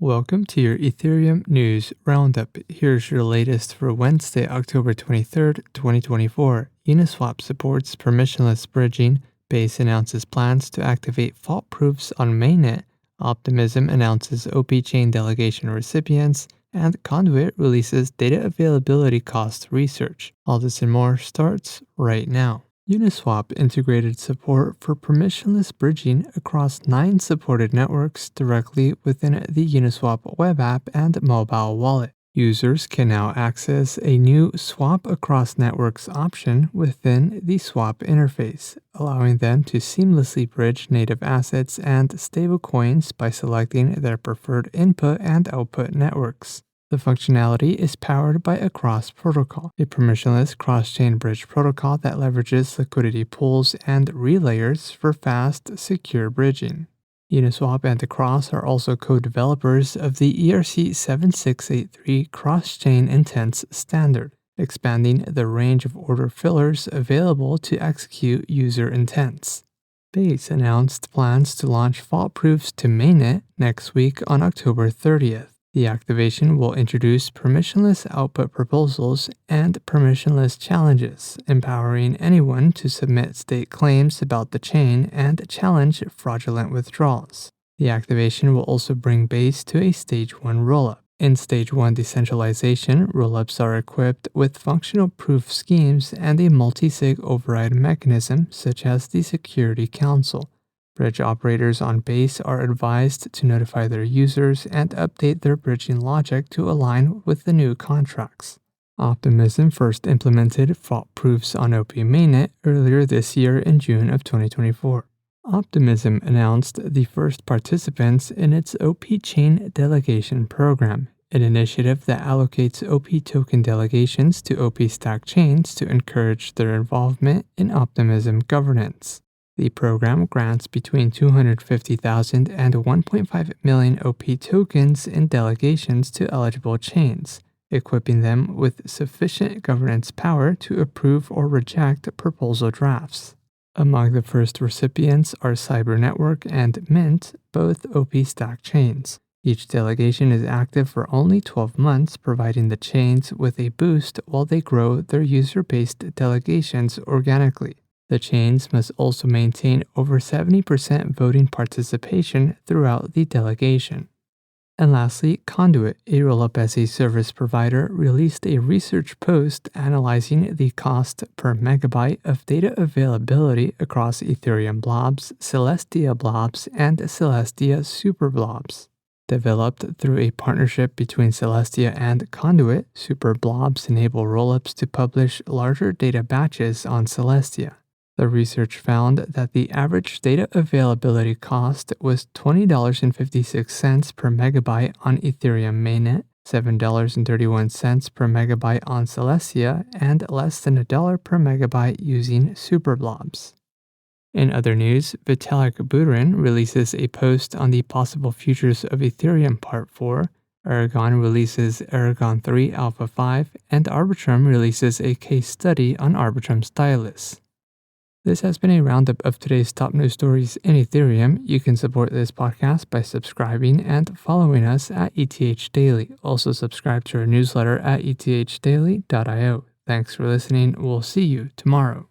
Welcome to your Ethereum News Roundup. Here's your latest for Wednesday, October 23rd, 2024. Uniswap supports permissionless bridging. Base announces plans to activate fault proofs on mainnet. Optimism announces OP chain delegation recipients. And Conduit releases data availability cost research. All this and more starts right now. Uniswap integrated support for permissionless bridging across 9 supported networks directly within the Uniswap web app and mobile wallet. Users can now access a new swap across networks option within the swap interface, allowing them to seamlessly bridge native assets and stablecoins by selecting their preferred input and output networks. The functionality is powered by a cross protocol, a permissionless cross-chain bridge protocol that leverages liquidity pools and relayers for fast, secure bridging. Uniswap and the Cross are also co-developers of the ERC-7683 cross-chain intents standard, expanding the range of order fillers available to execute user intents. Base announced plans to launch fault proofs to mainnet next week on October 30th. The activation will introduce permissionless output proposals and permissionless challenges, empowering anyone to submit state claims about the chain and challenge fraudulent withdrawals. The activation will also bring Base to a Stage 1 rollup. In Stage 1 decentralization, rollups are equipped with functional proof schemes and a multi-sig override mechanism such as the Security Council. Bridge operators on Base are advised to notify their users and update their bridging logic to align with the new contracts. Optimism first implemented fault proofs on OP mainnet earlier this year in June of 2024. Optimism announced the first participants in its OP chain delegation program, an initiative that allocates OP token delegations to OP stack chains to encourage their involvement in Optimism governance. The program grants between 250,000 and 1.5 million OP tokens in delegations to eligible chains, equipping them with sufficient governance power to approve or reject proposal drafts. Among the first recipients are Cyber Network and Mint, both OP stack chains. Each delegation is active for only 12 months, providing the chains with a boost while they grow their user-based delegations organically. The chains must also maintain over 70% voting participation throughout the delegation. And lastly, Conduit, a rollup as a service provider, released a research post analyzing the cost per megabyte of data availability across Ethereum blobs, Celestia blobs, and Celestia superblobs. Developed through a partnership between Celestia and Conduit, superblobs enable rollups to publish larger data batches on Celestia. The research found that the average data availability cost was $20.56 per megabyte on Ethereum mainnet, $7.31 per megabyte on Celestia, and less than $1 per megabyte using superblobs. In other news, Vitalik Buterin releases a post on the possible futures of Ethereum Part 4, Aragon releases Aragon 3 Alpha 5, and Arbitrum releases a case study on Arbitrum Stylus. This has been a roundup of today's top news stories in Ethereum. You can support this podcast by subscribing and following us at ETH Daily. Also subscribe to our newsletter at ethdaily.io. Thanks for listening. We'll see you tomorrow.